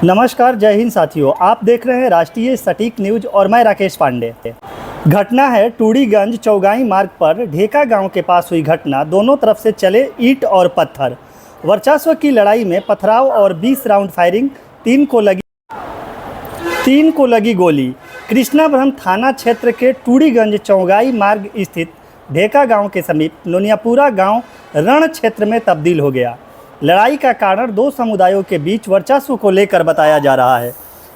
नमस्कार, जय हिंद साथियों। आप देख रहे हैं राष्ट्रीय सटीक न्यूज और मैं राकेश पांडे। घटना है टूडीगंज चौगाई मार्ग पर ढेका गांव के पास हुई घटना। दोनों तरफ से चले ईंट और पत्थर। वर्चस्व की लड़ाई में पथराव और 20 राउंड फायरिंग। तीन को लगी गोली। कृष्णापुरम थाना क्षेत्र के टूडीगंज चौगाई मार्ग स्थित ढेका गांव के समीप नोनियापुरा गांव रण क्षेत्र में तब्दील हो गया। लड़ाई का कारण दो समुदायों के बीच वर्चस्व को लेकर बताया जा रहा है।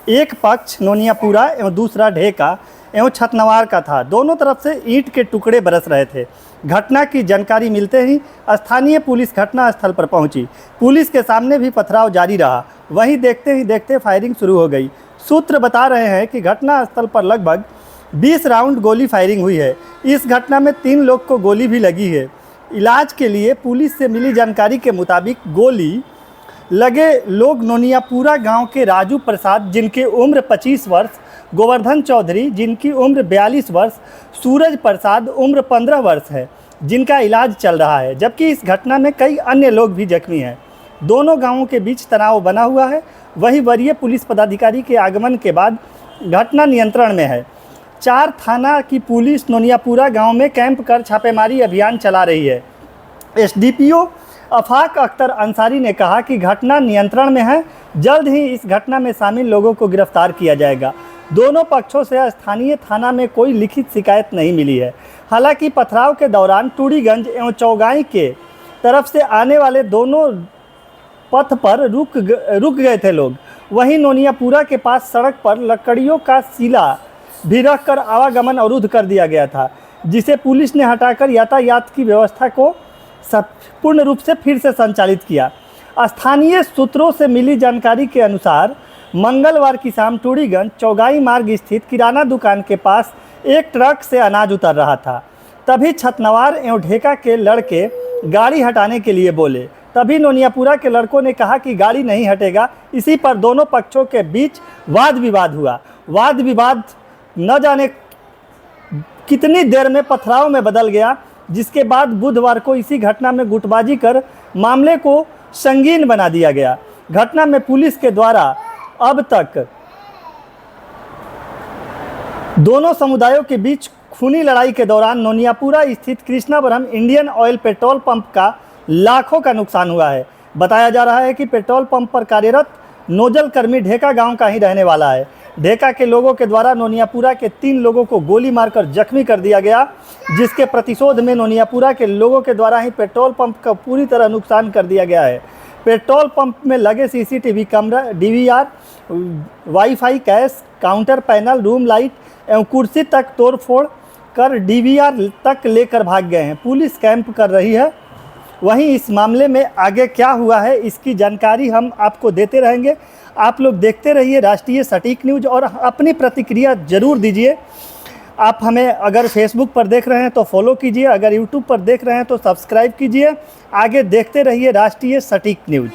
एक पक्ष नोनियापुरा एवं दूसरा ढेका एवं छतनवार का था। दोनों तरफ से ईंट के टुकड़े बरस रहे थे। घटना की जानकारी मिलते ही स्थानीय पुलिस घटनास्थल पर पहुंची। पुलिस के सामने भी पथराव जारी रहा। वहीं देखते ही देखते फायरिंग शुरू हो गई। सूत्र बता रहे हैं कि घटनास्थल पर लगभग 20 राउंड गोली फायरिंग हुई है। इस घटना में 3 लोग को गोली भी लगी है। इलाज के लिए पुलिस से मिली जानकारी के मुताबिक गोली लगे लोग नोनियापुरा गांव के राजू प्रसाद जिनकी उम्र 25 वर्ष, गोवर्धन चौधरी जिनकी उम्र 42 वर्ष, सूरज प्रसाद उम्र 15 वर्ष है जिनका इलाज चल रहा है। जबकि इस घटना में कई अन्य लोग भी जख्मी हैं। दोनों गांवों के बीच तनाव बना हुआ है। वहीं वरीय पुलिस पदाधिकारी के आगमन के बाद घटना नियंत्रण में है। 4 थाना की पुलिस नोनियापुरा गांव में कैंप कर छापेमारी अभियान चला रही है। एसडीपीओ अफाक अख्तर अंसारी ने कहा कि घटना नियंत्रण में है। जल्द ही इस घटना में शामिल लोगों को गिरफ्तार किया जाएगा। दोनों पक्षों से स्थानीय थाना में कोई लिखित शिकायत नहीं मिली है। हालांकि पथराव के दौरान टूडीगंज एवं चौगाई के तरफ से आने वाले दोनों पथ पर रुक गए थे लोग। वहीं नोनियापुरा के पास सड़क पर लकड़ियों का सीला भी रखकर आवागमन अवरुद्ध कर दिया गया था, जिसे पुलिस ने हटाकर यातायात की व्यवस्था को पूर्ण रूप से फिर से संचालित किया। स्थानीय सूत्रों से मिली जानकारी के अनुसार मंगलवार की शाम टूडीगंज चौगाई मार्ग स्थित किराना दुकान के पास एक ट्रक से अनाज उतर रहा था। तभी छतनवार एवं ढेका के लड़के गाड़ी हटाने के लिए बोले। तभी नोनियापुरा के लड़कों ने कहा कि गाड़ी नहीं हटेगा। इसी पर दोनों पक्षों के बीच वाद विवाद हुआ। वाद विवाद न जाने कितनी देर में पथराव में बदल गया, जिसके बाद बुधवार को इसी घटना में गुटबाजी कर मामले को संगीन बना दिया गया। घटना में पुलिस के द्वारा अब तक दोनों समुदायों के बीच खूनी लड़ाई के दौरान नोनियापुरा स्थित Krishnapuram Indian oil petrol pump का लाखों का नुकसान हुआ है। बताया जा रहा है कि पेट्रोल पंप पर कार्यरत नोजल कर्मी ढेका गांव का ही रहने वाला है। ढेका के लोगों के द्वारा नोनियापुरा के 3 लोगों को गोली मारकर जख्मी कर दिया गया, जिसके प्रतिशोध में नोनियापुरा के लोगों के द्वारा ही पेट्रोल पंप का पूरी तरह नुकसान कर दिया गया है। पेट्रोल पंप में लगे CCTV camera, DVR, wifi, cash counter, panel, room light एवं कुर्सी तक तोड़फोड़ कर डीवीआर तक लेकर भाग गए हैं। पुलिस कैंप कर रही है। वहीं इस मामले में आगे क्या हुआ है, इसकी जानकारी हम आपको देते रहेंगे। आप लोग देखते रहिए राष्ट्रीय सटीक न्यूज और अपनी प्रतिक्रिया ज़रूर दीजिए। आप हमें अगर फेसबुक पर देख रहे हैं तो फॉलो कीजिए, अगर यूट्यूब पर देख रहे हैं तो सब्सक्राइब कीजिए। आगे देखते रहिए राष्ट्रीय सटीक न्यूज।